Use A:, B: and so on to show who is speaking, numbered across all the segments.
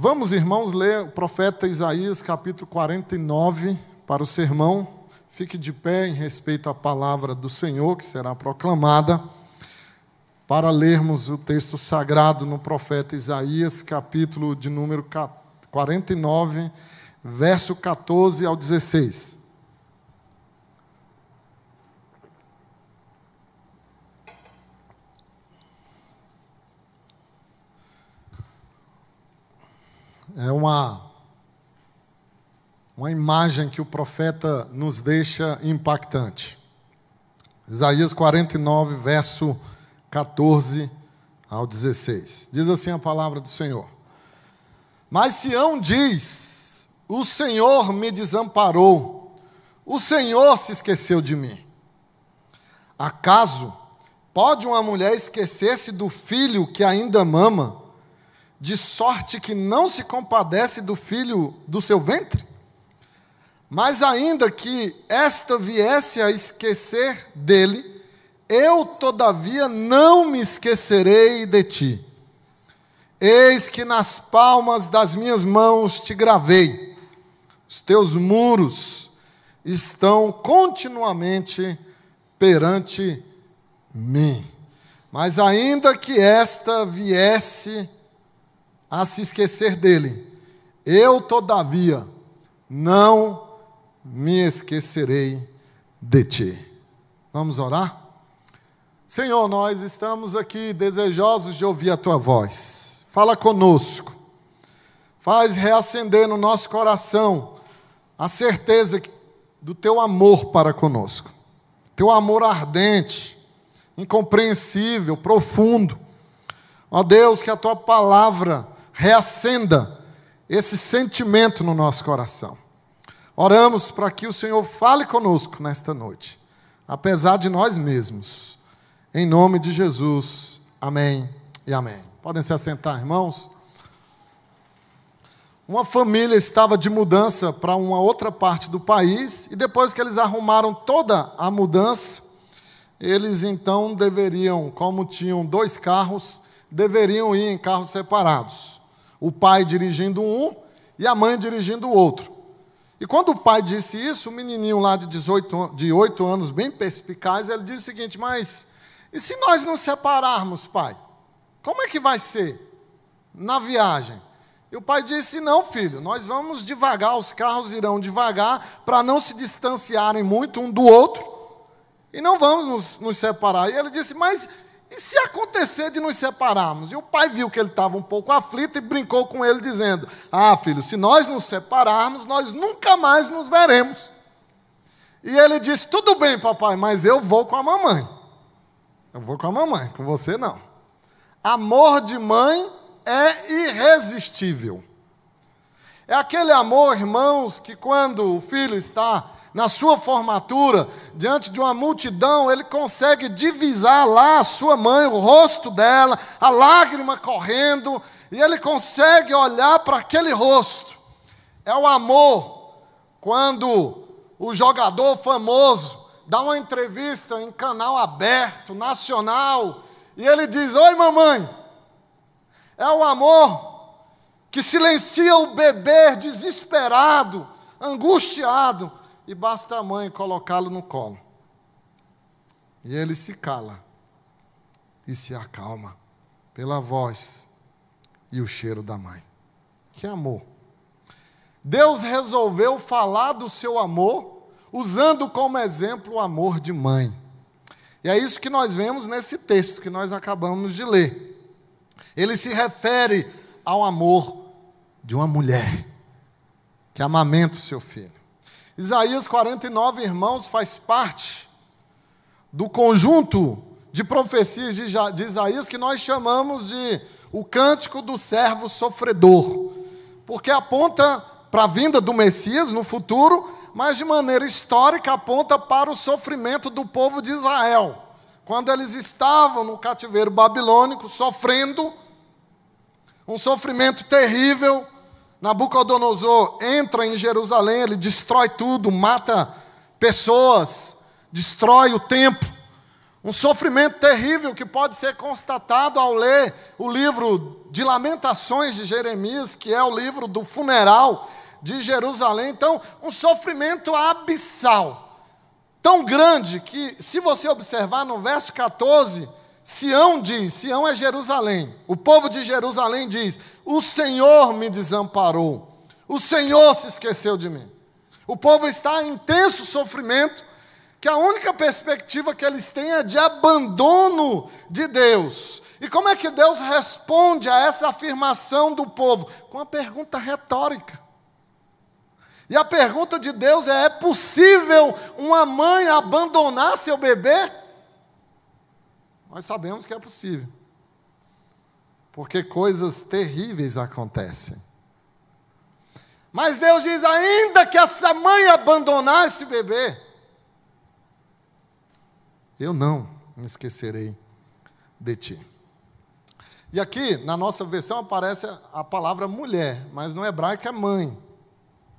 A: Vamos, irmãos, ler o profeta Isaías, capítulo 49, para o sermão. Fique de pé em respeito à palavra do Senhor, que será proclamada, para lermos o texto sagrado no profeta Isaías, capítulo de número 49, verso 14 ao 16. É uma imagem que o profeta nos deixa impactante. Isaías 49, verso 14 ao 16. Diz assim a palavra do Senhor: Mas Sião diz: o Senhor me desamparou, o Senhor se esqueceu de mim. Acaso pode uma mulher esquecer-se do filho que ainda mama, de sorte que não se compadece do filho do seu ventre? Mas ainda que esta viesse a esquecer dele, eu, todavia, não me esquecerei de ti. Eis que nas palmas das minhas mãos te gravei. Os teus muros estão continuamente perante mim. Mas ainda que esta viesse a se esquecer dele, eu, todavia, não me esquecerei de ti. Vamos orar? Senhor, nós estamos aqui desejosos de ouvir a tua voz. Fala conosco. Faz reacender no nosso coração a certeza do teu amor para conosco. Teu amor ardente, incompreensível, profundo. Ó Deus, que a tua palavra reacenda esse sentimento no nosso coração. Oramos para que o Senhor fale conosco nesta noite, apesar de nós mesmos. Em nome de Jesus, amém e amém. Podem se assentar, irmãos. Uma família estava de mudança para uma outra parte do país, e depois que eles arrumaram toda a mudança, eles então deveriam, como tinham 2 carros, deveriam ir em carros separados. O pai dirigindo um e a mãe dirigindo o outro. E quando o pai disse isso, o menininho lá de 8 anos, bem perspicaz, ele disse o seguinte: mas e se nós nos separarmos, pai? Como é que vai ser na viagem? E o pai disse: não, filho, nós vamos devagar, os carros irão devagar, para não se distanciarem muito um do outro, e não vamos nos separar. E ele disse: mas e se acontecer de nos separarmos? E o pai viu que ele estava um pouco aflito e brincou com ele, dizendo: ah, filho, se nós nos separarmos, nós nunca mais nos veremos. E ele disse: tudo bem, papai, mas eu vou com a mamãe. Eu vou com a mamãe, com você não. Amor de mãe é irresistível. É aquele amor, irmãos, que quando o filho está na sua formatura, diante de uma multidão, ele consegue divisar lá a sua mãe, o rosto dela, a lágrima correndo, e ele consegue olhar para aquele rosto. É o amor quando o jogador famoso dá uma entrevista em canal aberto, nacional, e ele diz: oi, mamãe. É o amor que silencia o bebê desesperado, angustiado, e basta a mãe colocá-lo no colo. E ele se cala e se acalma pela voz e o cheiro da mãe. Que amor! Deus resolveu falar do seu amor usando como exemplo o amor de mãe. E é isso que nós vemos nesse texto que nós acabamos de ler. Ele se refere ao amor de uma mulher que amamenta o seu filho. Isaías 49, irmãos, faz parte do conjunto de profecias de Isaías que nós chamamos de o cântico do servo sofredor, porque aponta para a vinda do Messias no futuro, mas de maneira histórica aponta para o sofrimento do povo de Israel, quando eles estavam no cativeiro babilônico, sofrendo um sofrimento terrível. Nabucodonosor entra em Jerusalém, ele destrói tudo, mata pessoas, destrói o templo. Um sofrimento terrível que pode ser constatado ao ler o livro de Lamentações de Jeremias, que é o livro do funeral de Jerusalém. Então, um sofrimento abissal, tão grande que, se você observar no verso 14, Sião diz, Sião é Jerusalém, o povo de Jerusalém diz: o Senhor me desamparou, o Senhor se esqueceu de mim. O povo está em intenso sofrimento, que a única perspectiva que eles têm é de abandono de Deus. E como é que Deus responde a essa afirmação do povo? Com uma pergunta retórica. E a pergunta de Deus é possível uma mãe abandonar seu bebê? Nós sabemos que é possível, porque coisas terríveis acontecem. Mas Deus diz: ainda que essa mãe abandonar esse bebê, eu não me esquecerei de ti. E aqui, na nossa versão, aparece a palavra mulher, mas no hebraico é mãe.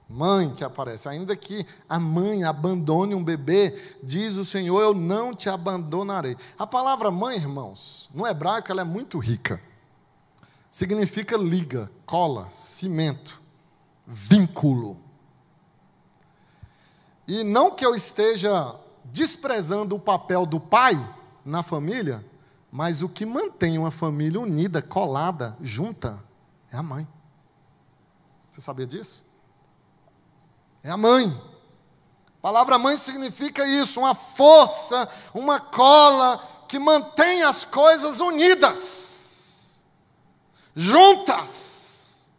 A: Mãe que aparece. Ainda que a mãe abandone um bebê, diz o Senhor: eu não te abandonarei. A palavra mãe, irmãos, no hebraico ela é muito rica. Significa liga, cola, cimento, vínculo. E não que eu esteja desprezando o papel do pai na família, mas o que mantém uma família unida, colada, junta, é a mãe. Você sabia disso? É a mãe. A palavra mãe significa isso, uma força, uma cola que mantém as coisas unidas, juntas.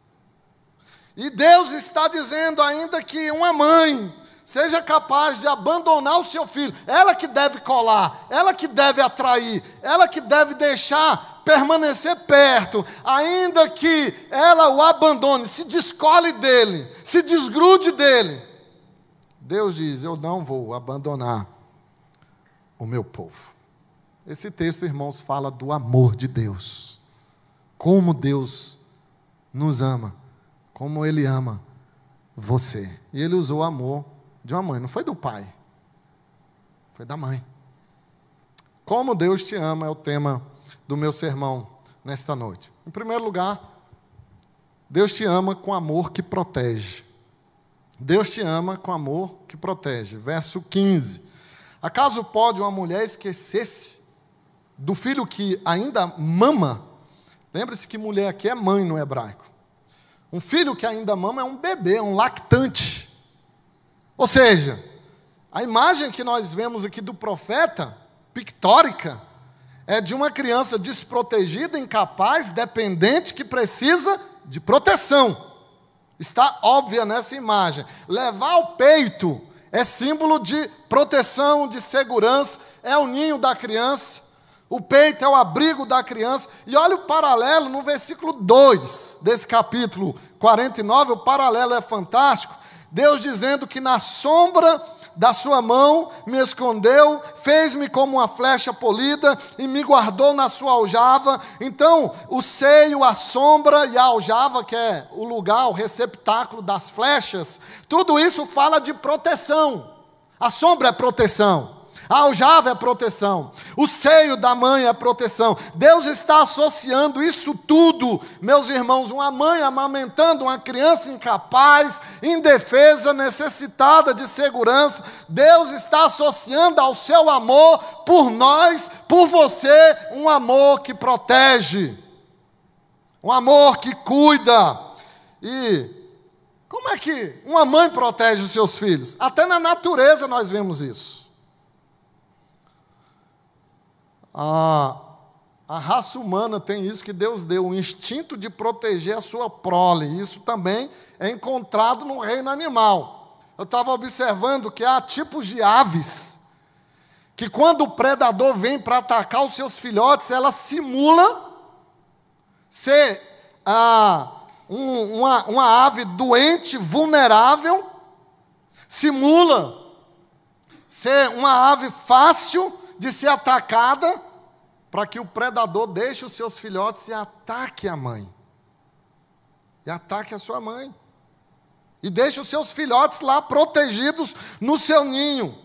A: E Deus está dizendo: ainda que uma mãe seja capaz de abandonar o seu filho, ela que deve colar, ela que deve atrair, ela que deve deixar permanecer perto, ainda que ela o abandone, se descole dele, se desgrude dele, Deus diz: eu não vou abandonar o meu povo. Esse texto, irmãos, fala do amor de Deus, como Deus nos ama, como Ele ama você. E Ele usou o amor de uma mãe, não foi do pai, foi da mãe. Como Deus te ama é o tema do meu sermão nesta noite. Em primeiro lugar, Deus te ama com amor que protege. Deus te ama com amor que protege. Verso 15. Acaso pode uma mulher esquecer-se do filho que ainda mama? Lembre-se que mulher aqui é mãe no hebraico. Um filho que ainda mama é um bebê, é um lactante. Ou seja, a imagem que nós vemos aqui do profeta, pictórica, é de uma criança desprotegida, incapaz, dependente, que precisa de proteção. Está óbvia nessa imagem. Levar o peito é símbolo de proteção, de segurança, é o ninho da criança, o peito é o abrigo da criança. E olha o paralelo no versículo 2 desse capítulo 49, o paralelo é fantástico. Deus dizendo que na sombra da sua mão me escondeu, fez-me como uma flecha polida e me guardou na sua aljava. Então, o seio, a sombra e a aljava, que é o lugar, o receptáculo das flechas, tudo isso fala de proteção. A sombra é proteção, a aljava é proteção, o seio da mãe é proteção. Deus está associando isso tudo, meus irmãos, uma mãe amamentando uma criança incapaz, indefesa, necessitada de segurança. Deus está associando ao seu amor por nós, por você, um amor que protege, um amor que cuida. E como é que uma mãe protege os seus filhos? Até na natureza nós vemos isso. A raça humana tem isso que Deus deu, o instinto de proteger a sua prole. Isso também é encontrado no reino animal. Eu estava observando que há tipos de aves que, quando o predador vem para atacar os seus filhotes, ela simula ser uma ave doente, vulnerável, simula ser uma ave fácil de ser atacada, para que o predador deixe os seus filhotes e ataque a mãe. E ataque a sua mãe. E deixe os seus filhotes lá protegidos no seu ninho.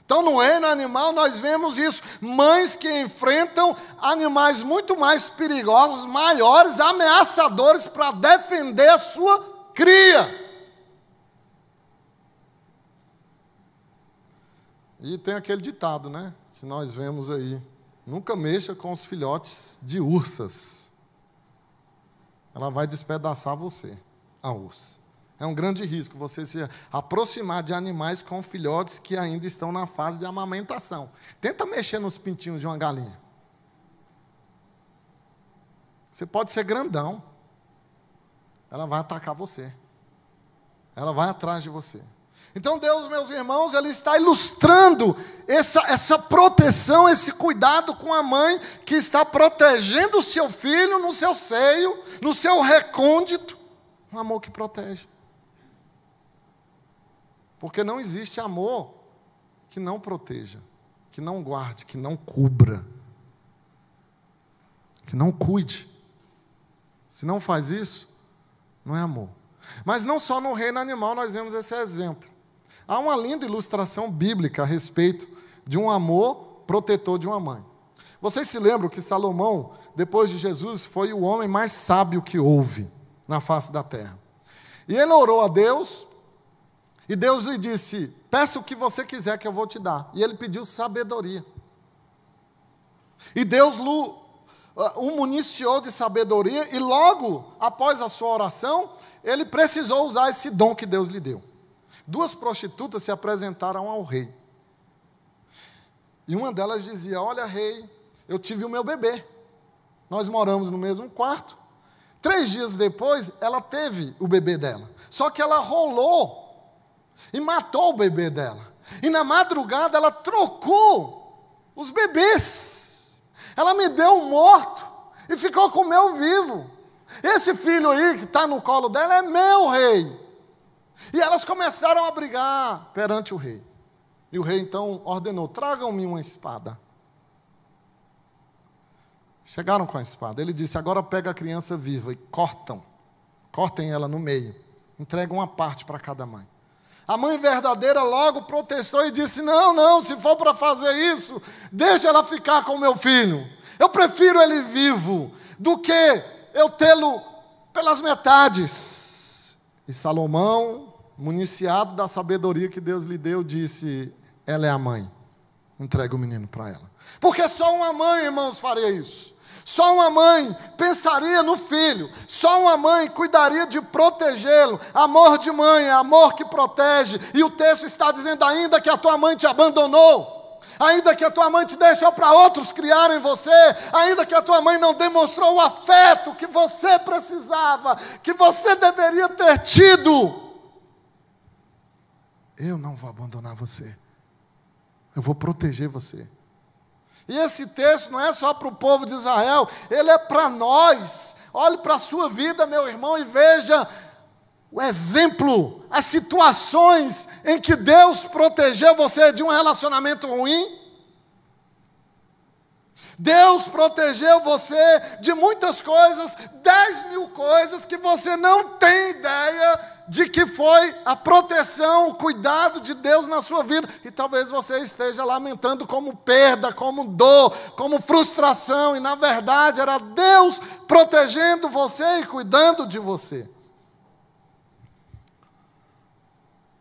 A: Então, no reino animal, nós vemos isso. Mães que enfrentam animais muito mais perigosos, maiores, ameaçadores, para defender a sua cria. E tem aquele ditado, né? Que nós vemos aí. Nunca mexa com os filhotes de ursas. Ela vai despedaçar você, a ursa. É um grande risco você se aproximar de animais com filhotes que ainda estão na fase de amamentação. Tenta mexer nos pintinhos de uma galinha. Você pode ser grandão. Ela vai atacar você. Ela vai atrás de você. Então Deus, meus irmãos, Ele está ilustrando essa proteção, esse cuidado com a mãe que está protegendo o seu filho no seu seio, no seu recôndito. Um amor que protege. Porque não existe amor que não proteja, que não guarde, que não cubra, que não cuide. Se não faz isso, não é amor. Mas não só no reino animal nós vemos esse exemplo. Há uma linda ilustração bíblica a respeito de um amor protetor de uma mãe. Vocês se lembram que Salomão, depois de Jesus, foi o homem mais sábio que houve na face da terra. E ele orou a Deus, e Deus lhe disse: peça o que você quiser que eu vou te dar. E ele pediu sabedoria. E Deus o municiou de sabedoria, e logo após a sua oração, ele precisou usar esse dom que Deus lhe deu. 2 prostitutas se apresentaram ao rei. E uma delas dizia: olha, rei, eu tive o meu bebê. Nós moramos no mesmo quarto. 3 dias depois, ela teve o bebê dela. Só que ela rolou e matou o bebê dela. E na madrugada ela trocou os bebês. Ela me deu um morto e ficou com o meu vivo. Esse filho aí que está no colo dela é meu, rei. E elas começaram a brigar perante o rei. E o rei então ordenou: tragam-me uma espada. Chegaram com a espada. Ele disse: agora pega a criança viva e cortem ela no meio. Entregam uma parte para cada mãe. A mãe verdadeira logo protestou e disse: não, se for para fazer isso, deixa ela ficar com o meu filho. Eu prefiro ele vivo do que eu tê-lo pelas metades. E Salomão, municiado da sabedoria que Deus lhe deu, disse: ela é a mãe, entrega o menino para ela. Porque só uma mãe, irmãos, faria isso. Só uma mãe pensaria no filho. Só uma mãe cuidaria de protegê-lo. Amor de mãe é amor que protege. E o texto está dizendo: ainda que a tua mãe te abandonou, ainda que a tua mãe te deixou para outros criarem você, ainda que a tua mãe não demonstrou o afeto que você precisava, que você deveria ter tido, eu não vou abandonar você. Eu vou proteger você. E esse texto não é só para o povo de Israel, ele é para nós. Olhe para a sua vida, meu irmão, e veja o exemplo, as situações em que Deus protegeu você de um relacionamento ruim. Deus protegeu você de muitas coisas, 10.000 coisas que você não tem ideia de que foi a proteção, o cuidado de Deus na sua vida. E talvez você esteja lamentando como perda, como dor, como frustração. E na verdade era Deus protegendo você e cuidando de você.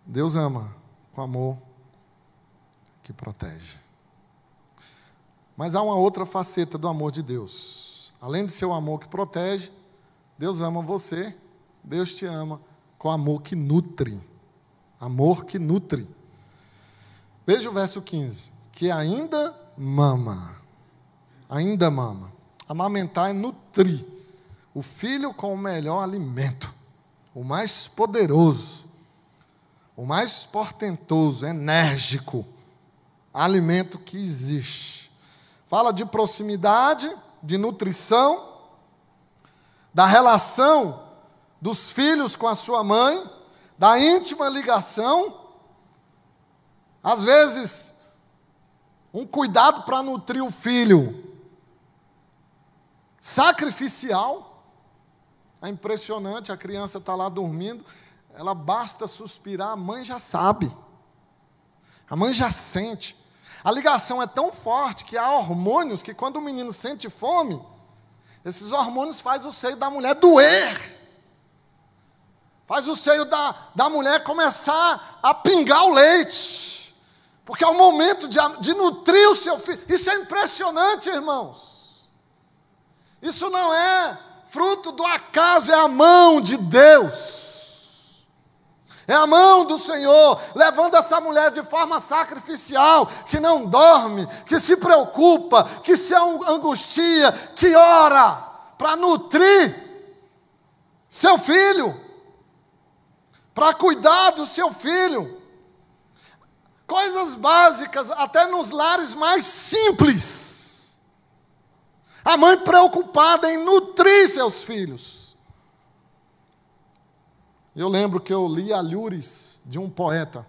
A: Deus ama com amor que protege. Mas há uma outra faceta do amor de Deus. Além de ser o amor que protege, Deus ama você, Deus te ama com amor que nutre. Amor que nutre. Veja o verso 15. Que ainda mama. Ainda mama. Amamentar é nutrir o filho com o melhor alimento. O mais poderoso. O mais portentoso, enérgico alimento que existe. Fala de proximidade, de nutrição, da relação dos filhos com a sua mãe, da íntima ligação. Às vezes, um cuidado para nutrir o filho sacrificial. É impressionante, a criança está lá dormindo, ela basta suspirar, a mãe já sabe. A mãe já sente. A ligação é tão forte que há hormônios que quando o menino sente fome, esses hormônios fazem o seio da mulher doer. Faz o seio da mulher começar a pingar o leite. Porque é o momento de nutrir o seu filho. Isso é impressionante, irmãos. Isso não é fruto do acaso, é a mão de Deus. É a mão do Senhor, levando essa mulher de forma sacrificial, que não dorme, que se preocupa, que se angustia, que ora para nutrir seu filho, para cuidar do seu filho. Coisas básicas, até nos lares mais simples. A mãe preocupada em nutrir seus filhos. Eu lembro que eu li Alhures de um poeta,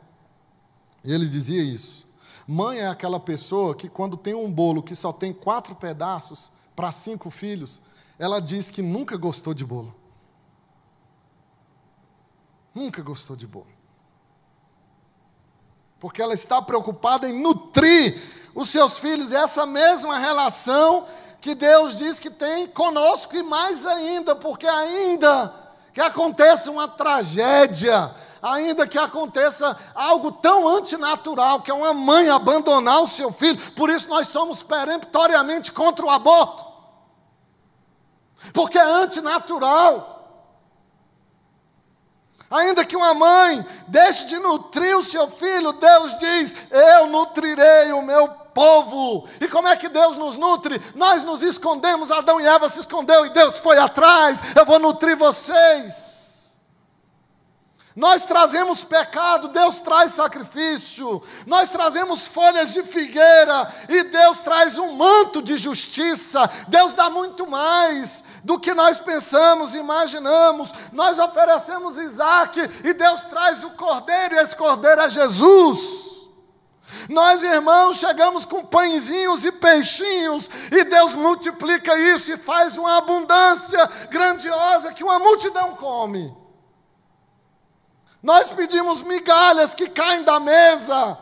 A: e ele dizia isso. Mãe é aquela pessoa que quando tem um bolo que só tem 4 pedaços para 5 filhos, ela diz que nunca gostou de bolo. Nunca gostou de bolo. Porque ela está preocupada em nutrir os seus filhos, essa mesma relação que Deus diz que tem conosco, e mais ainda, porque ainda que aconteça uma tragédia, ainda que aconteça algo tão antinatural, que é uma mãe abandonar o seu filho, por isso nós somos peremptoriamente contra o aborto, porque é antinatural. Ainda que uma mãe deixe de nutrir o seu filho, Deus diz, eu nutrirei o meu povo. E como é que Deus nos nutre? Nós nos escondemos, Adão e Eva se escondeu e Deus foi atrás, eu vou nutrir vocês. Nós trazemos pecado, Deus traz sacrifício. Nós trazemos folhas de figueira e Deus traz um manto de justiça. Deus dá muito mais do que nós pensamos, imaginamos. Nós oferecemos Isaac e Deus traz o cordeiro, e esse cordeiro é Jesus. Nós, irmãos, chegamos com pãezinhos e peixinhos e Deus multiplica isso e faz uma abundância grandiosa que uma multidão come. Nós pedimos migalhas que caem da mesa.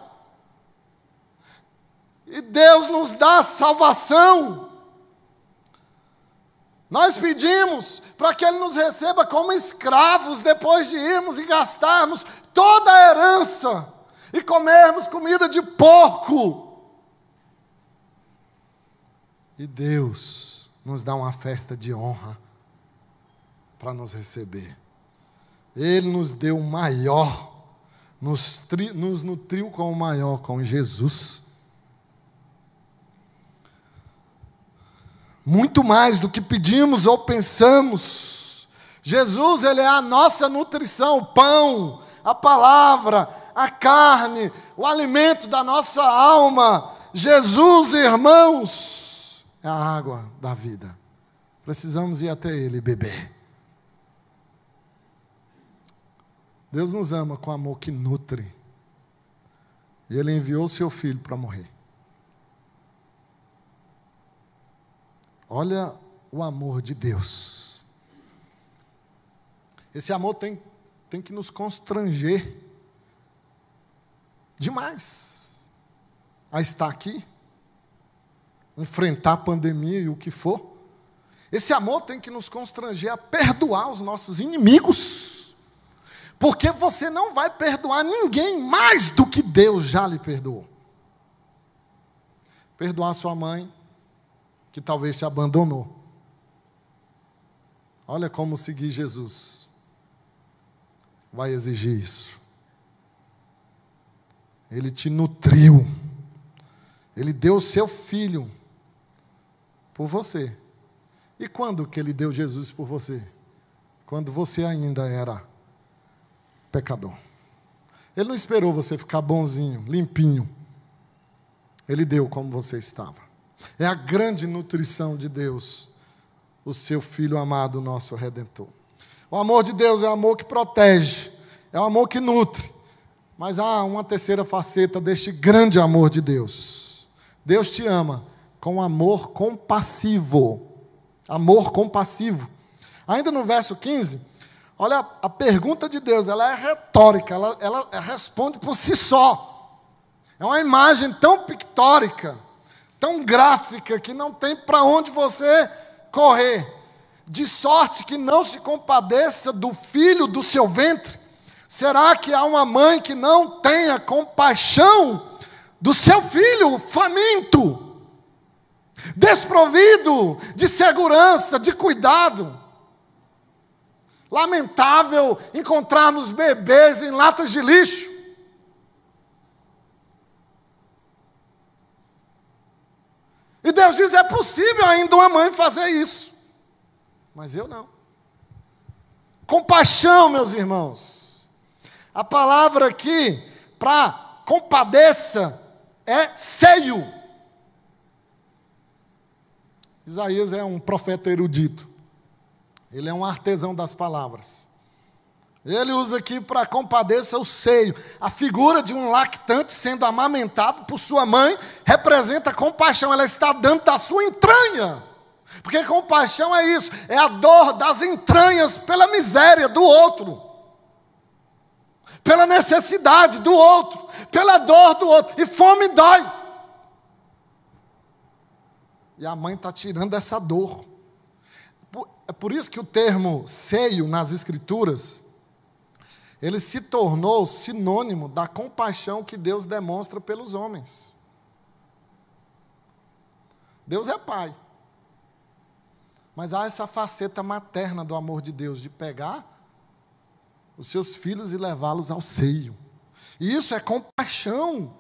A: E Deus nos dá salvação. Nós pedimos para que Ele nos receba como escravos, depois de irmos e gastarmos toda a herança e comermos comida de porco. E Deus nos dá uma festa de honra para nos receber. Ele nos deu o maior, nos nutriu com o maior, com Jesus. Muito mais do que pedimos ou pensamos. Jesus, Ele é a nossa nutrição, o pão, a palavra, a carne, o alimento da nossa alma. Jesus, irmãos, é a água da vida. Precisamos ir até Ele beber. Deus nos ama com amor que nutre. E Ele enviou o seu Filho para morrer. Olha o amor de Deus. Esse amor tem que nos constranger demais a estar aqui, enfrentar a pandemia e o que for. Esse amor tem que nos constranger a perdoar os nossos inimigos. Porque você não vai perdoar ninguém mais do que Deus já lhe perdoou. Perdoar sua mãe, que talvez te abandonou. Olha como seguir Jesus vai exigir isso. Ele te nutriu. Ele deu o seu filho por você. E quando que Ele deu Jesus por você? Quando você ainda era pecador. Ele não esperou você ficar bonzinho, limpinho. Ele deu como você estava. É a grande nutrição de Deus, o seu Filho amado, nosso Redentor. O amor de Deus é o amor que protege, é o amor que nutre. Mas há uma terceira faceta deste grande amor de Deus. Deus te ama com amor compassivo. Amor compassivo. Ainda no verso 15, olha a pergunta de Deus, ela é retórica, ela responde por si só. É uma imagem tão pictórica, tão gráfica, que não tem para onde você correr. De sorte que não se compadeça do filho do seu ventre. Será que há uma mãe que não tenha compaixão do seu filho faminto, desprovido de segurança, de cuidado? Lamentável encontrarmos bebês em latas de lixo. E Deus diz, é possível ainda uma mãe fazer isso. Mas eu não. Compaixão, meus irmãos. A palavra aqui, para compadeça, é seio. Isaías é um profeta erudito. Ele é um artesão das palavras. Ele usa aqui para compadeça o seio. A figura de um lactante sendo amamentado por sua mãe representa compaixão. Ela está dando da sua entranha. Porque compaixão é isso, é a dor das entranhas pela miséria do outro, pela necessidade do outro, pela dor do outro. E fome dói. E a mãe está tirando essa dor. É por isso que o termo seio nas Escrituras, ele se tornou sinônimo da compaixão que Deus demonstra pelos homens. Deus é pai. Mas há essa faceta materna do amor de Deus, de pegar os seus filhos e levá-los ao seio. E isso é compaixão.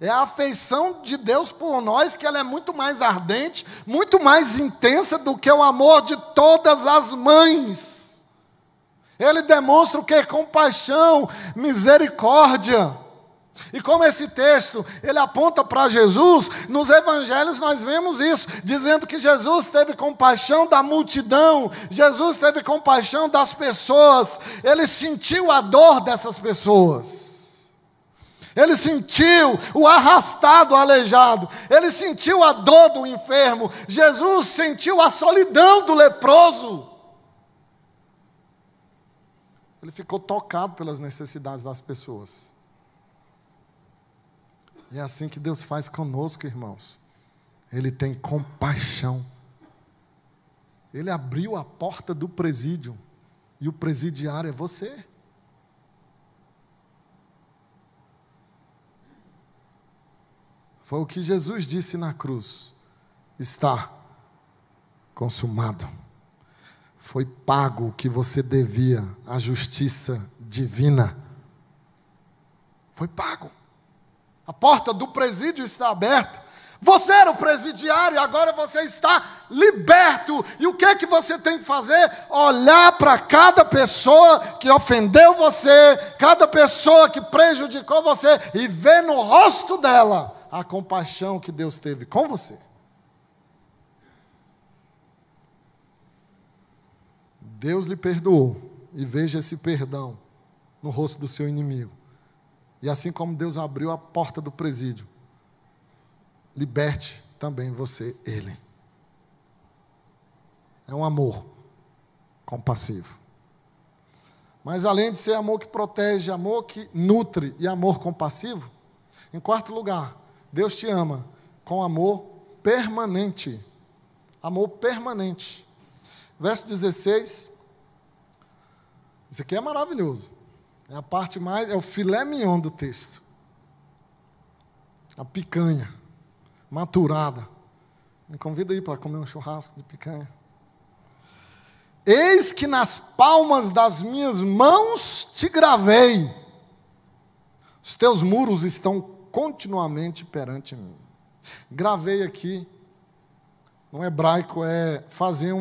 A: É a afeição de Deus por nós, que ela é muito mais ardente, muito mais intensa do que o amor de todas as mães. Ele demonstra o que? Compaixão, misericórdia. E como esse texto, ele aponta para Jesus, nos evangelhos nós vemos isso, dizendo que Jesus teve compaixão da multidão, Jesus teve compaixão das pessoas, ele sentiu a dor dessas pessoas, ele sentiu o arrastado, o aleijado, ele sentiu a dor do enfermo, Jesus sentiu a solidão do leproso, ele ficou tocado pelas necessidades das pessoas. E é assim que Deus faz conosco, irmãos. Ele tem compaixão. Ele abriu a porta do presídio. E o presidiário é você. Foi o que Jesus disse na cruz. Está consumado. Foi pago o que você devia, a justiça divina. Foi pago. A porta do presídio está aberta. Você era o presidiário, agora você está liberto. E o que é que você tem que fazer? Olhar para cada pessoa que ofendeu você, cada pessoa que prejudicou você, e ver no rosto dela a compaixão que Deus teve com você. Deus lhe perdoou, e veja esse perdão no rosto do seu inimigo. E assim como Deus abriu a porta do presídio, liberte também você, ele. É um amor compassivo. Mas além de ser amor que protege, amor que nutre e amor compassivo, em quarto lugar, Deus te ama com amor permanente. Amor permanente. Verso 16. Isso aqui é maravilhoso. É a parte mais, é o filé mignon do texto. A picanha, maturada. Me convida aí para comer um churrasco de picanha. Eis que nas palmas das minhas mãos te gravei. Os teus muros estão continuamente perante mim. Gravei aqui, no hebraico, é fazer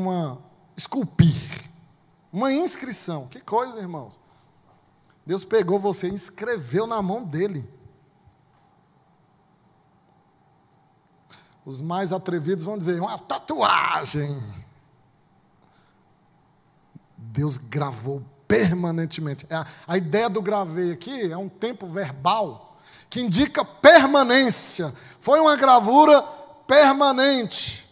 A: esculpir, uma inscrição. Que coisa, irmãos. Deus pegou você e escreveu na mão dele. Os mais atrevidos vão dizer, uma tatuagem. Deus gravou permanentemente. A ideia do gravei aqui é um tempo verbal que indica permanência. Foi uma gravura permanente.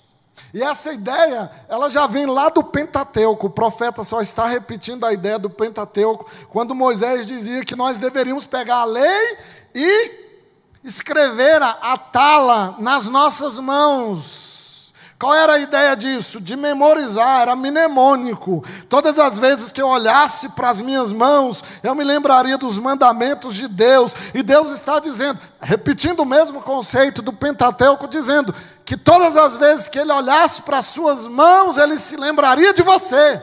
A: E essa ideia, ela já vem lá do Pentateuco. O profeta só está repetindo a ideia do Pentateuco, quando Moisés dizia que nós deveríamos pegar a lei e escrevera a tala nas nossas mãos. Qual era a ideia disso? De memorizar, era mnemônico. Todas as vezes que eu olhasse para as minhas mãos, eu me lembraria dos mandamentos de Deus. E Deus está dizendo, repetindo o mesmo conceito do Pentateuco, dizendo que todas as vezes que ele olhasse para as suas mãos, ele se lembraria de você.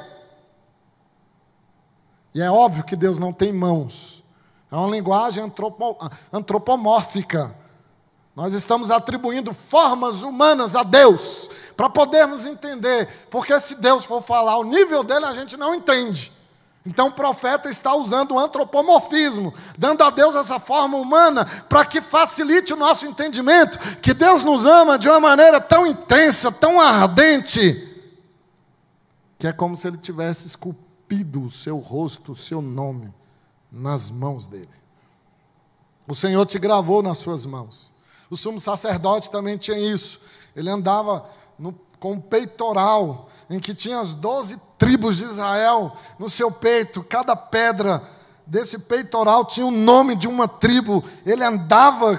A: E é óbvio que Deus não tem mãos. É uma linguagem antropomórfica. Nós estamos atribuindo formas humanas a Deus, para podermos entender, porque se Deus for falar o nível dele, a gente não entende. Então o profeta está usando o antropomorfismo, dando a Deus essa forma humana, para que facilite o nosso entendimento, que Deus nos ama de uma maneira tão intensa, tão ardente, que é como se ele tivesse esculpido o seu rosto, o seu nome, nas mãos dele. O Senhor te gravou nas suas mãos. O sumo sacerdote também tinha isso. Ele andava com um peitoral, em que tinha as 12 tribos de Israel no seu peito. Cada pedra desse peitoral tinha o nome de uma tribo. Ele andava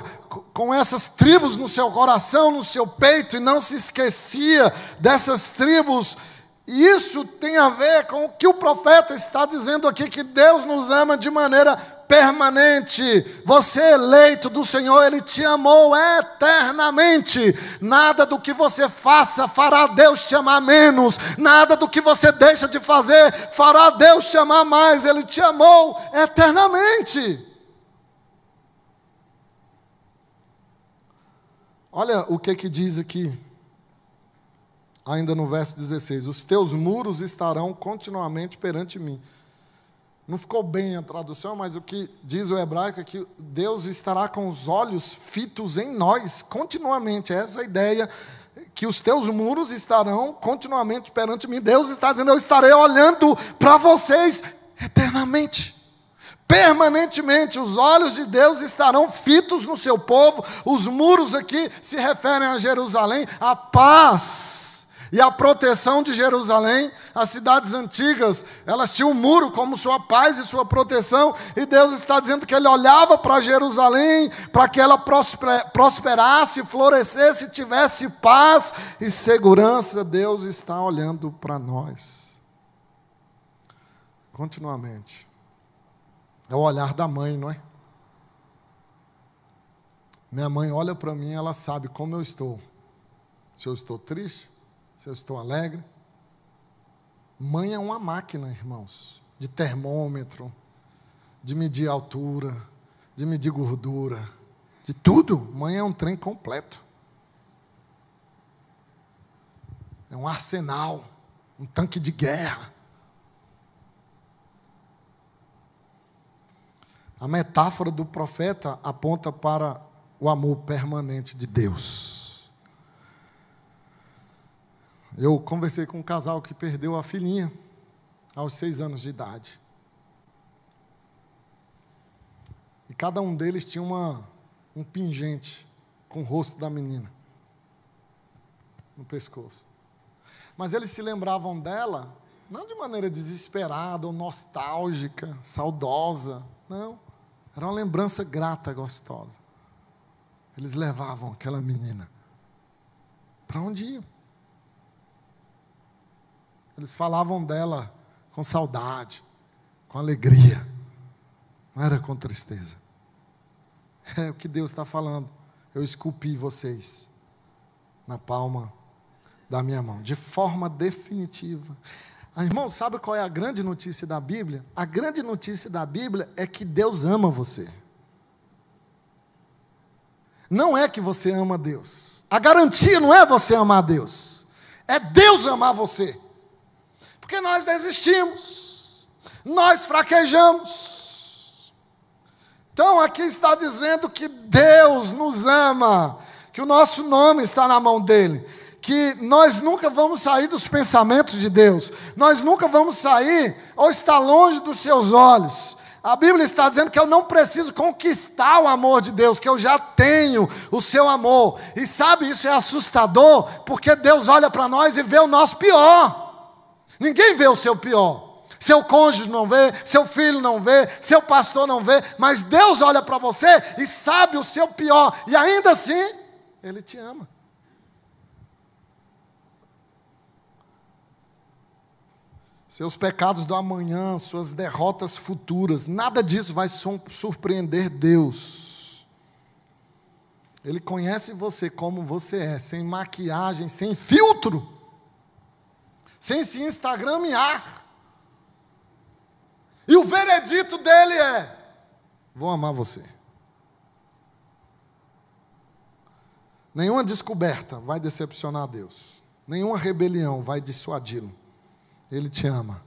A: com essas tribos no seu coração, no seu peito, e não se esquecia dessas tribos. E isso tem a ver com o que o profeta está dizendo aqui, que Deus nos ama de maneira permanente. Você eleito do Senhor, Ele te amou eternamente. Nada do que você faça fará Deus te amar menos. Nada do que você deixa de fazer fará Deus te amar mais. Ele te amou eternamente. Olha o que diz aqui, ainda no verso 16. Os teus muros estarão continuamente perante mim. Não ficou bem a tradução, mas o que diz o hebraico é que Deus estará com os olhos fitos em nós, continuamente. Essa é a ideia, que os teus muros estarão continuamente perante mim. Deus está dizendo, eu estarei olhando para vocês eternamente. Permanentemente, os olhos de Deus estarão fitos no seu povo. Os muros aqui se referem a Jerusalém, a paz e a proteção de Jerusalém. As cidades antigas, elas tinham um muro como sua paz e sua proteção, e Deus está dizendo que Ele olhava para Jerusalém, para que ela prosperasse, florescesse, tivesse paz e segurança. Deus está olhando para nós continuamente. É o olhar da mãe, não é? Minha mãe olha para mim, ela sabe como eu estou. Se eu estou triste, se eu estou alegre. Mãe é uma máquina, irmãos, de termômetro, de medir altura, de medir gordura, de tudo. Mãe é um trem completo. É um arsenal, um tanque de guerra. A metáfora do profeta aponta para o amor permanente de Deus. Eu conversei com um casal que perdeu a filhinha aos 6 anos de idade. E cada um deles tinha um pingente com o rosto da menina no pescoço. Mas eles se lembravam dela, não de maneira desesperada ou nostálgica, saudosa, não. Era uma lembrança grata, gostosa. Eles levavam aquela menina. Para onde iam? Eles falavam dela com saudade, com alegria. Não era com tristeza. É o que Deus está falando. Eu esculpi vocês na palma da minha mão, de forma definitiva. Irmão, sabe qual é a grande notícia da Bíblia? A grande notícia da Bíblia é que Deus ama você. Não é que você ama Deus. A garantia não é você amar Deus. É Deus amar você. Porque nós desistimos, nós fraquejamos. Então aqui está dizendo que Deus nos ama, que o nosso nome está na mão dEle, que nós nunca vamos sair dos pensamentos de Deus, nós nunca vamos sair ou estar longe dos seus olhos. A Bíblia está dizendo que eu não preciso conquistar o amor de Deus, que eu já tenho o seu amor. E sabe, isso é assustador, porque Deus olha para nós e vê o nosso pior. Ninguém vê o seu pior. seu cônjuge não vê, seu filho não vê, seu pastor não vê, mas Deus olha para você e sabe o seu pior, e ainda assim, Ele te ama. Seus pecados do amanhã, suas derrotas futuras, nada disso vai surpreender Deus. Ele conhece você como você é, sem maquiagem, sem filtro, sem se instagramear. E o veredito dele é: vou amar você. Nenhuma descoberta vai decepcionar Deus. Nenhuma rebelião vai dissuadi-lo. Ele te ama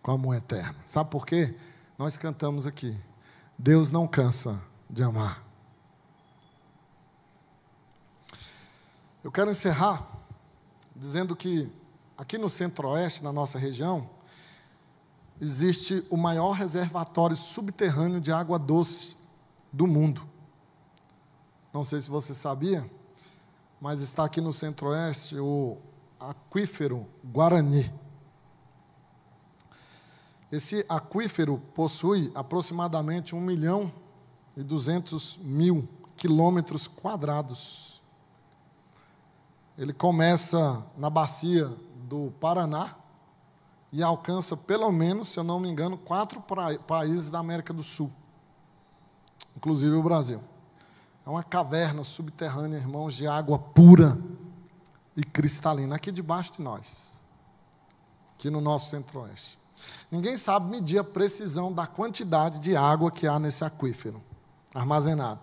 A: com amor eterno. Sabe por quê? Nós cantamos aqui: Deus não cansa de amar. Eu quero encerrar dizendo que aqui no Centro-Oeste, na nossa região, existe o maior reservatório subterrâneo de água doce do mundo. Não sei se você sabia, mas está aqui no Centro-Oeste o aquífero Guarani. Esse aquífero possui aproximadamente 1.200.000 quilômetros quadrados. Ele começa na bacia do Paraná e alcança, pelo menos, se eu não me engano, 4 países da América do Sul, inclusive o Brasil. É uma caverna subterrânea, irmãos, de água pura e cristalina, aqui debaixo de nós, aqui no nosso Centro-Oeste. Ninguém sabe medir a precisão da quantidade de água que há nesse aquífero armazenado.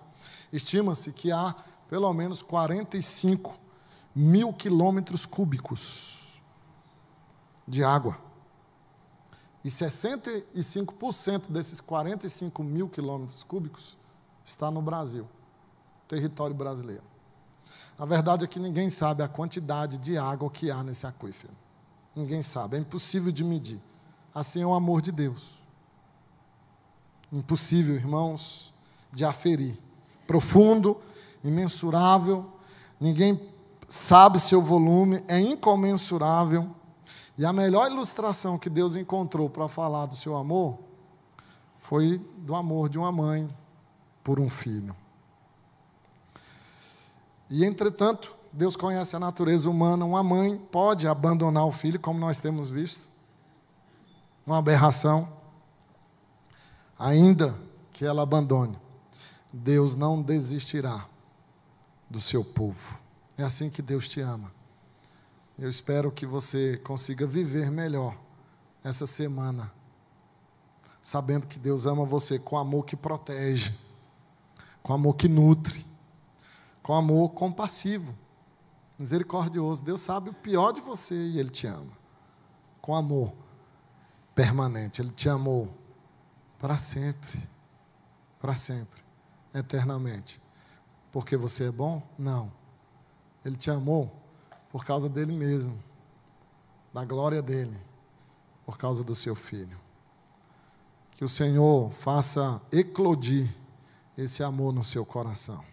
A: Estima-se que há pelo menos 45.000 quilômetros cúbicos de água. E 65% desses 45.000 quilômetros cúbicos está no Brasil, território brasileiro. A verdade é que ninguém sabe a quantidade de água que há nesse aquífero. Ninguém sabe, é impossível de medir. Assim é o amor de Deus. Impossível, irmãos, de aferir. Profundo, imensurável, ninguém sabe seu volume, é incomensurável. E a melhor ilustração que Deus encontrou para falar do seu amor foi do amor de uma mãe por um filho. E, entretanto, Deus conhece a natureza humana. Uma mãe pode abandonar o filho, como nós temos visto. Uma aberração. Ainda que ela abandone, Deus não desistirá do seu povo. É assim que Deus te ama. Eu espero que você consiga viver melhor essa semana, sabendo que Deus ama você com amor que protege, com amor que nutre, com amor compassivo, misericordioso. Deus sabe o pior de você e Ele te ama. Com amor permanente. Ele te amou para sempre, eternamente. Porque você é bom? Não. Ele te amou por causa dele mesmo, da glória dele, por causa do seu Filho. Que o Senhor faça eclodir esse amor no seu coração.